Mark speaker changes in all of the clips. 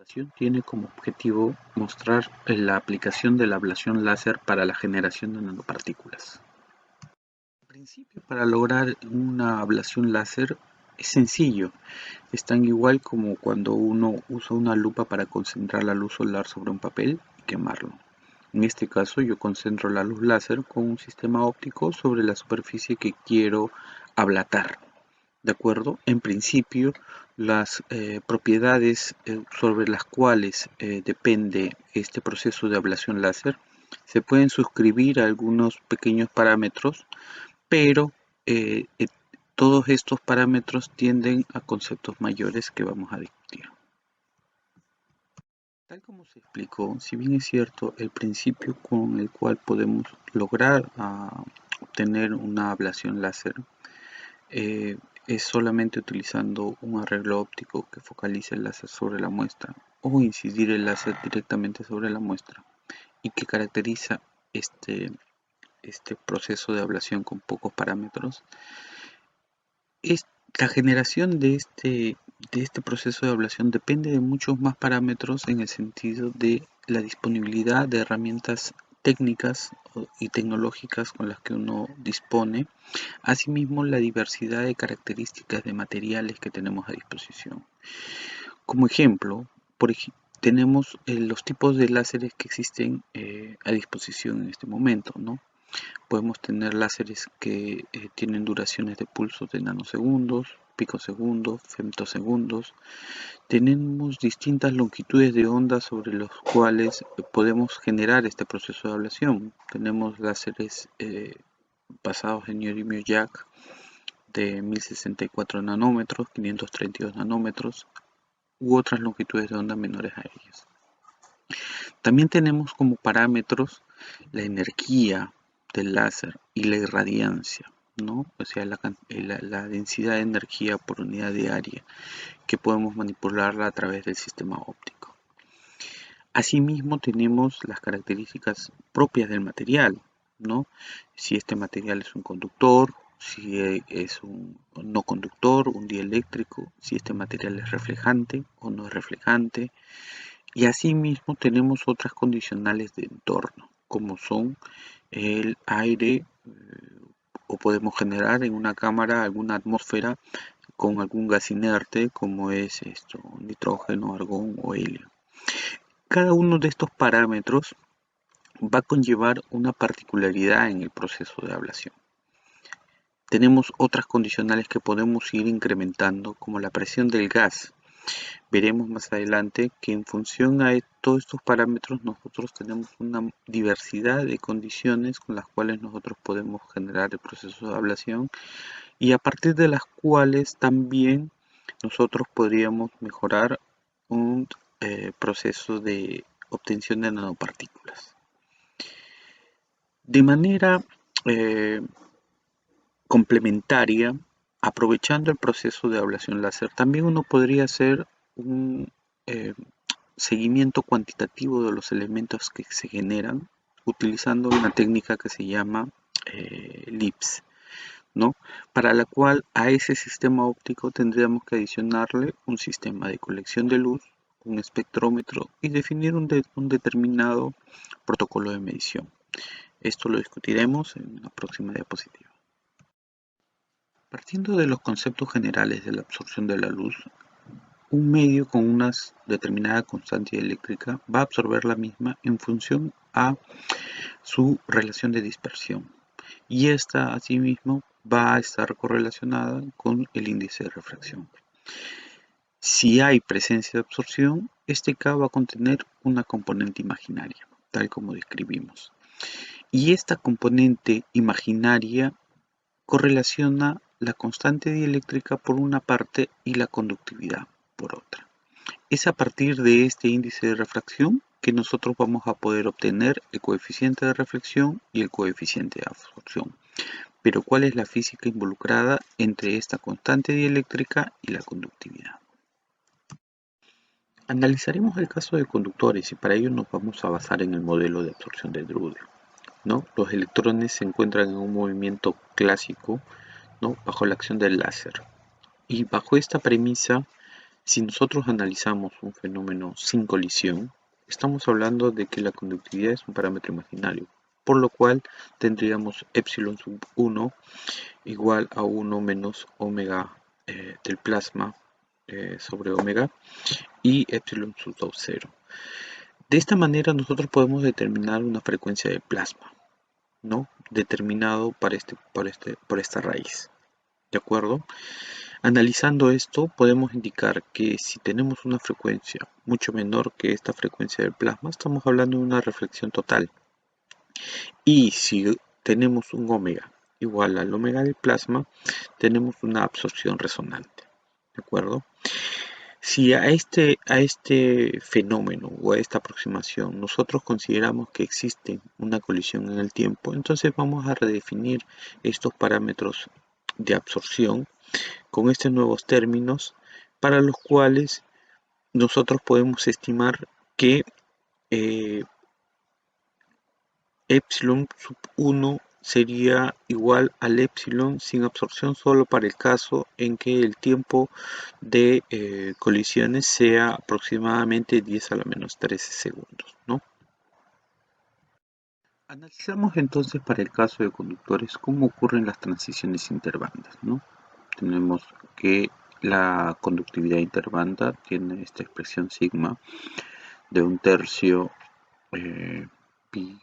Speaker 1: presentación tiene como objetivo mostrar la aplicación de la ablación láser para la generación de nanopartículas. En principio, para lograr una ablación láser es sencillo, es tan igual como cuando uno usa una lupa para concentrar la luz solar sobre un papel y quemarlo. En este caso, yo concentro la luz láser con un sistema óptico sobre la superficie que quiero ablatar. ¿De acuerdo? En principio, las propiedades sobre las cuales depende este proceso de ablación láser se pueden suscribir a algunos pequeños parámetros, pero todos estos parámetros tienden a conceptos mayores que vamos a discutir. Tal como se explicó, si bien es cierto, el principio con el cual podemos lograr obtener una ablación láser es solamente utilizando un arreglo óptico que focalice el láser sobre la muestra o incidir el láser directamente sobre la muestra, y que caracteriza este proceso de ablación con pocos parámetros. La generación de este proceso de ablación depende de muchos más parámetros en el sentido de la disponibilidad de herramientas técnicas y tecnológicas con las que uno dispone. Asimismo, la diversidad de características de materiales que tenemos a disposición. Como ejemplo, tenemos los tipos de láseres que existen a disposición en este momento, ¿no? Podemos tener láseres que tienen duraciones de pulsos de nanosegundos, picosegundos, femtosegundos. Tenemos distintas longitudes de onda sobre los cuales podemos generar este proceso de ablación. Tenemos láseres basados en neodimio Jack de 1064 nanómetros, 532 nanómetros u otras longitudes de onda menores a ellas. También tenemos como parámetros la energía del láser y la irradiancia, ¿no? O sea, la densidad de energía por unidad de área, que podemos manipularla a través del sistema óptico. Asimismo, tenemos las características propias del material, ¿no? Si este material es un conductor, si es un no conductor, un dieléctrico, si este material es reflejante o no es reflejante. Y asimismo tenemos otras condicionales de entorno, como son el aire, o podemos generar en una cámara alguna atmósfera con algún gas inerte, como es nitrógeno, argón o helio. Cada uno de estos parámetros va a conllevar una particularidad en el proceso de ablación. Tenemos otras condicionales que podemos ir incrementando, como la presión del gas. Veremos más adelante que en función a todos estos parámetros nosotros tenemos una diversidad de condiciones con las cuales nosotros podemos generar el proceso de ablación, y a partir de las cuales también nosotros podríamos mejorar un proceso de obtención de nanopartículas. De manera complementaria, aprovechando el proceso de ablación láser, también uno podría hacer un seguimiento cuantitativo de los elementos que se generan utilizando una técnica que se llama LIBS, ¿no? Para la cual a ese sistema óptico tendríamos que adicionarle un sistema de colección de luz, un espectrómetro y definir un determinado protocolo de medición. Esto lo discutiremos en la próxima diapositiva. Partiendo de los conceptos generales de la absorción de la luz, un medio con una determinada constante eléctrica va a absorber la misma en función a su relación de dispersión, y esta asimismo va a estar correlacionada con el índice de refracción. Si hay presencia de absorción, este K va a contener una componente imaginaria, tal como describimos. Y esta componente imaginaria correlaciona la constante dieléctrica por una parte y la conductividad por otra. Es a partir de este índice de refracción que nosotros vamos a poder obtener el coeficiente de reflexión y el coeficiente de absorción. Pero ¿cuál es la física involucrada entre esta constante dieléctrica y la conductividad? Analizaremos el caso de conductores, y para ello nos vamos a basar en el modelo de absorción de Drude, ¿no? Los electrones se encuentran en un movimiento clásico, ¿no? Bajo la acción del láser. Y bajo esta premisa Si nosotros analizamos un fenómeno sin colisión, estamos hablando de que la conductividad es un parámetro imaginario, por lo cual tendríamos epsilon sub 1 igual a 1 menos omega del plasma sobre omega y epsilon sub 2 0. De esta manera nosotros podemos determinar una frecuencia de plasma, ¿no? Determinado por esta raíz. ¿De acuerdo? Analizando esto, podemos indicar que si tenemos una frecuencia mucho menor que esta frecuencia del plasma, estamos hablando de una reflexión total. Y si tenemos un omega igual al omega del plasma, tenemos una absorción resonante. ¿De acuerdo? Si a este fenómeno o a esta aproximación nosotros consideramos que existe una colisión en el tiempo, entonces vamos a redefinir estos parámetros de absorción con estos nuevos términos para los cuales nosotros podemos estimar que epsilon sub 1 sería igual al epsilon sin absorción solo para el caso en que el tiempo de colisiones sea aproximadamente 10 a la menos 13 segundos, ¿no? Analizamos entonces para el caso de conductores cómo ocurren las transiciones interbandas, ¿no? Tenemos que la conductividad interbanda tiene esta expresión sigma de 1/3 pi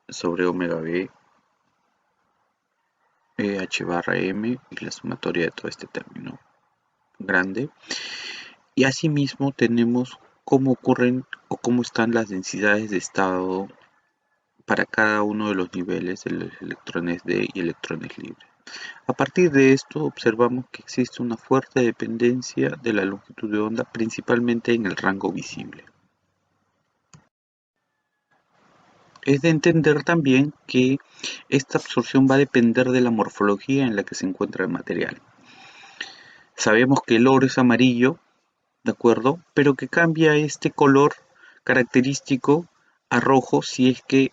Speaker 1: sobre omega b h barra m y la sumatoria de todo este término grande. Y asimismo tenemos cómo ocurren o cómo están las densidades de estado para cada uno de los niveles de los electrones D y electrones libres. A partir de esto observamos que existe una fuerte dependencia de la longitud de onda, principalmente en el rango visible. Es de entender también que esta absorción va a depender de la morfología en la que se encuentra el material. Sabemos que el oro es amarillo, ¿de acuerdo? Pero que cambia este color característico a rojo si es que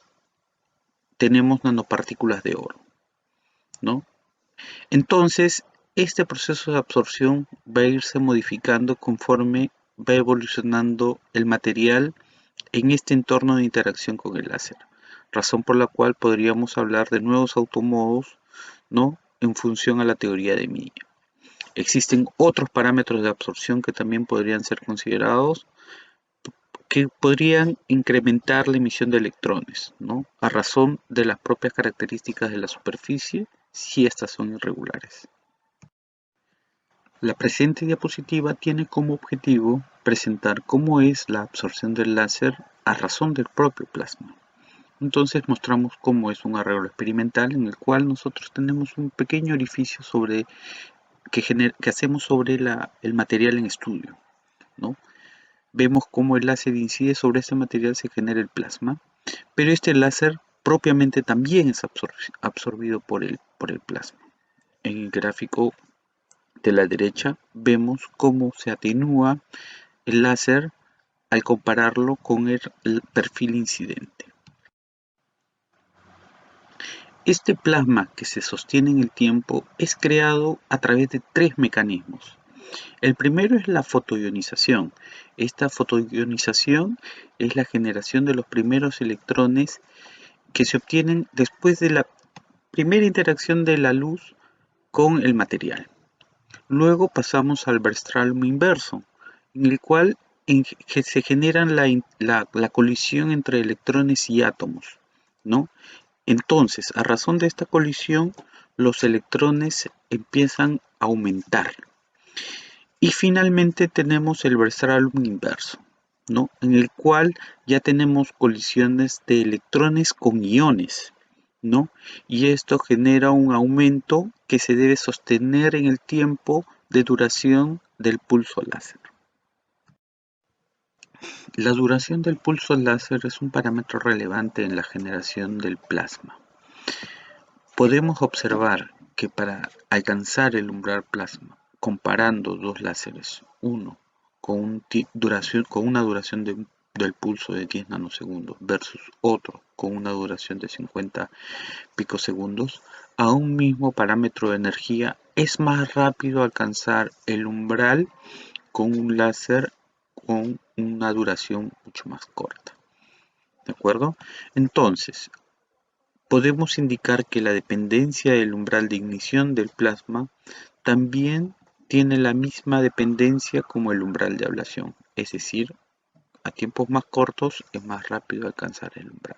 Speaker 1: tenemos nanopartículas de oro, ¿no? Entonces, este proceso de absorción va a irse modificando conforme va evolucionando el material en este entorno de interacción con el láser, razón por la cual podríamos hablar de nuevos automodos, ¿no? En función a la teoría de Milla. Existen otros parámetros de absorción que también podrían ser considerados, que podrían incrementar la emisión de electrones, ¿no? A razón de las propias características de la superficie, si estas son irregulares. La presente diapositiva tiene como objetivo presentar cómo es la absorción del láser a razón del propio plasma. Entonces mostramos cómo es un arreglo experimental en el cual nosotros tenemos un pequeño orificio que hacemos sobre el material en estudio, ¿no? Vemos cómo el láser incide sobre ese material, se genera el plasma, pero este láser propiamente también es absorbido por el plasma. En el gráfico de la derecha vemos cómo se atenúa el láser al compararlo con el perfil incidente. Este plasma que se sostiene en el tiempo es creado a través de tres mecanismos. El primero es la fotoionización. Esta fotoionización es la generación de los primeros electrones que se obtienen después de la primera interacción de la luz con el material. Luego pasamos al Bremsstrahlung inverso, en el cual se genera la colisión entre electrones y átomos, ¿no? Entonces, a razón de esta colisión, los electrones empiezan a aumentar. Y finalmente tenemos el Bremsstrahlung inverso, ¿no? En el cual ya tenemos colisiones de electrones con iones, ¿no? Y esto genera un aumento que se debe sostener en el tiempo de duración del pulso láser. La duración del pulso láser es un parámetro relevante en la generación del plasma. Podemos observar que para alcanzar el umbral plasma, comparando dos láseres, uno con una duración del pulso de 10 nanosegundos versus otro con una duración de 50 picosegundos, a un mismo parámetro de energía es más rápido alcanzar el umbral con un láser con una duración mucho más corta. ¿De acuerdo? Entonces, podemos indicar que la dependencia del umbral de ignición del plasma también tiene la misma dependencia como el umbral de ablación, es decir, a tiempos más cortos es más rápido alcanzar el umbral.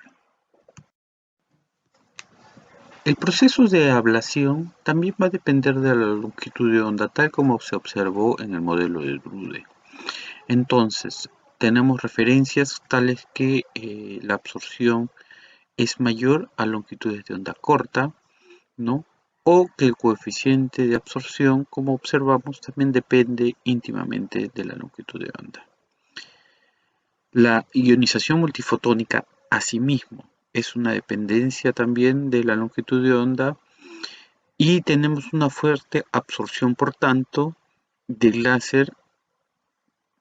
Speaker 1: El proceso de ablación también va a depender de la longitud de onda, tal como se observó en el modelo de Drude. Entonces, tenemos referencias tales que la absorción es mayor a longitudes de onda corta, ¿no? O que el coeficiente de absorción, como observamos, también depende íntimamente de la longitud de onda. La ionización multifotónica, asimismo, es una dependencia también de la longitud de onda y tenemos una fuerte absorción, por tanto, del láser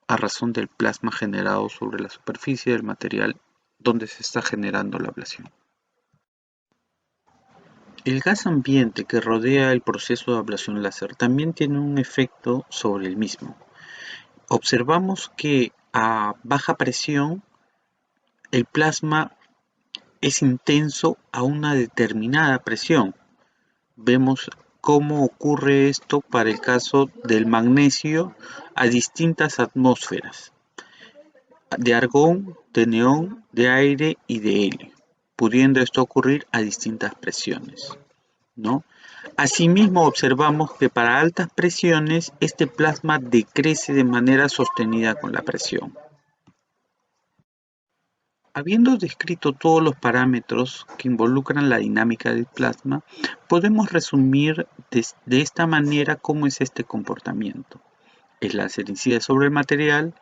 Speaker 1: a razón del plasma generado sobre la superficie del material donde se está generando la ablación. El gas ambiente que rodea el proceso de ablación láser también tiene un efecto sobre el mismo. Observamos que a baja presión el plasma es intenso a una determinada presión. Vemos cómo ocurre esto para el caso del magnesio a distintas atmósferas de argón, de neón, de aire y de helio, pudiendo esto ocurrir a distintas presiones, ¿no? Asimismo, observamos que para altas presiones este plasma decrece de manera sostenida con la presión. Habiendo descrito todos los parámetros que involucran la dinámica del plasma, podemos resumir de esta manera cómo es este comportamiento. El láser incide sobre el material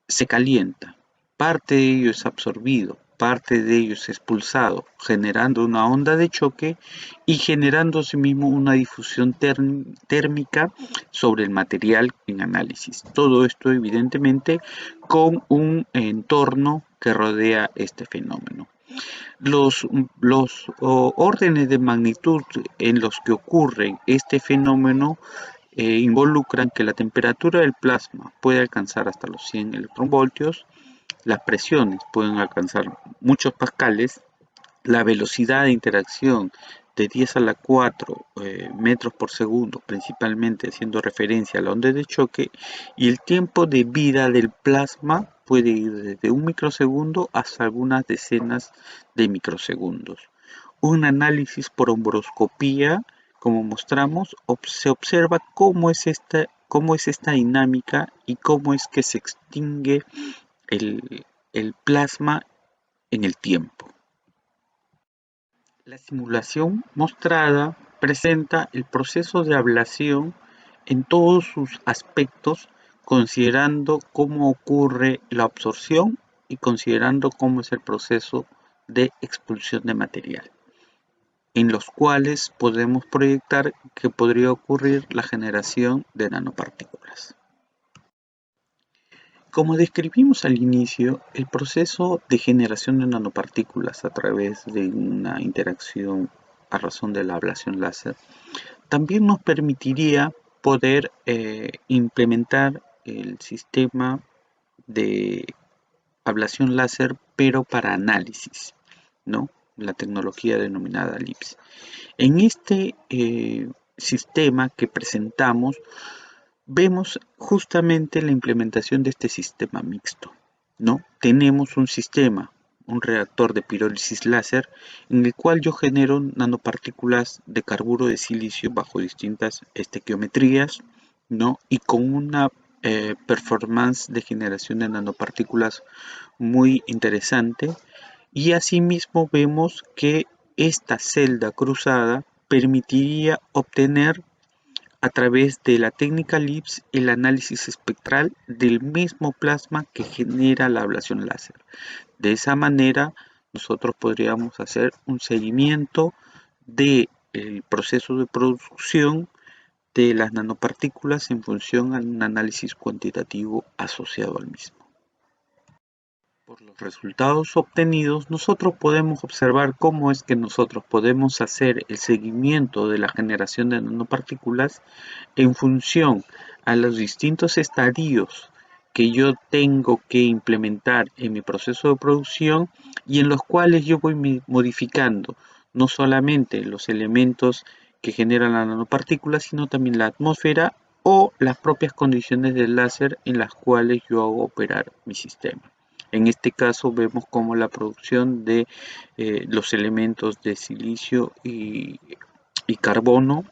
Speaker 1: se calienta, parte de ello es absorbido, parte de ello es expulsado, generando una onda de choque y generando asimismo una difusión térmica sobre el material en análisis. Todo esto evidentemente con un entorno que rodea este fenómeno. Los órdenes de magnitud en los que ocurre este fenómeno involucran que la temperatura del plasma puede alcanzar hasta los 100 electronvoltios, las presiones pueden alcanzar muchos pascales, la velocidad de interacción de 10 a la 4 metros por segundo, principalmente haciendo referencia a la onda de choque, y el tiempo de vida del plasma puede ir desde un microsegundo hasta algunas decenas de microsegundos. Un análisis por ombroscopía, como mostramos, se observa cómo es esta dinámica y cómo es que se extingue el plasma en el tiempo. La simulación mostrada presenta el proceso de ablación en todos sus aspectos, considerando cómo ocurre la absorción y considerando cómo es el proceso de expulsión de material, en los cuales podemos proyectar que podría ocurrir la generación de nanopartículas. Como describimos al inicio, el proceso de generación de nanopartículas a través de una interacción a razón de la ablación láser también nos permitiría poder implementar el sistema de ablación láser, pero para análisis, ¿no? La tecnología denominada LIPS. En este sistema que presentamos, vemos justamente la implementación de este sistema mixto, ¿no? Tenemos un sistema, un reactor de pirólisis láser, en el cual yo genero nanopartículas de carburo de silicio bajo distintas estequiometrías, ¿no? Y con una performance de generación de nanopartículas muy interesante. Y asimismo vemos que esta celda cruzada permitiría obtener a través de la técnica LIPS el análisis espectral del mismo plasma que genera la ablación láser. De esa manera nosotros podríamos hacer un seguimiento del proceso de producción de las nanopartículas en función a un análisis cuantitativo asociado al mismo. Por los resultados obtenidos, nosotros podemos observar cómo es que nosotros podemos hacer el seguimiento de la generación de nanopartículas en función a los distintos estadios que yo tengo que implementar en mi proceso de producción y en los cuales yo voy modificando no solamente los elementos que generan las nanopartículas, sino también la atmósfera o las propias condiciones del láser en las cuales yo hago operar mi sistema. En este caso vemos como la producción de los elementos de silicio y carbono,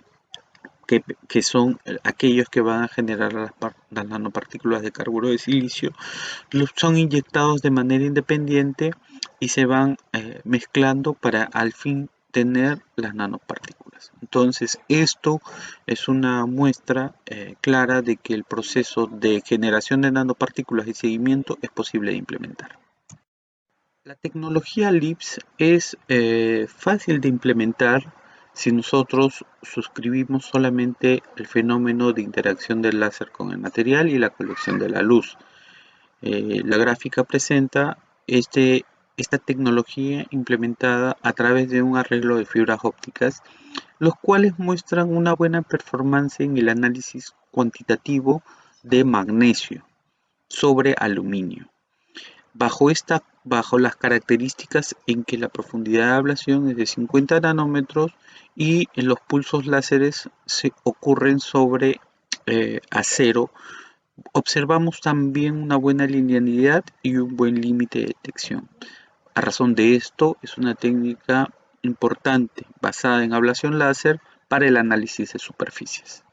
Speaker 1: que son aquellos que van a generar las nanopartículas de carburo de silicio, son inyectados de manera independiente y se van mezclando para al fin tener las nanopartículas. Entonces esto es una muestra clara de que el proceso de generación de nanopartículas y seguimiento es posible de implementar. La tecnología LIPS es fácil de implementar si nosotros suscribimos solamente el fenómeno de interacción del láser con el material y la colección de la luz. La gráfica presenta esta tecnología implementada a través de un arreglo de fibras ópticas, los cuales muestran una buena performance en el análisis cuantitativo de magnesio sobre aluminio. Bajo las características en que la profundidad de ablación es de 50 nanómetros y en los pulsos láseres se ocurren sobre acero, observamos también una buena linealidad y un buen límite de detección. A razón de esto, es una técnica importante basada en ablación láser para el análisis de superficies.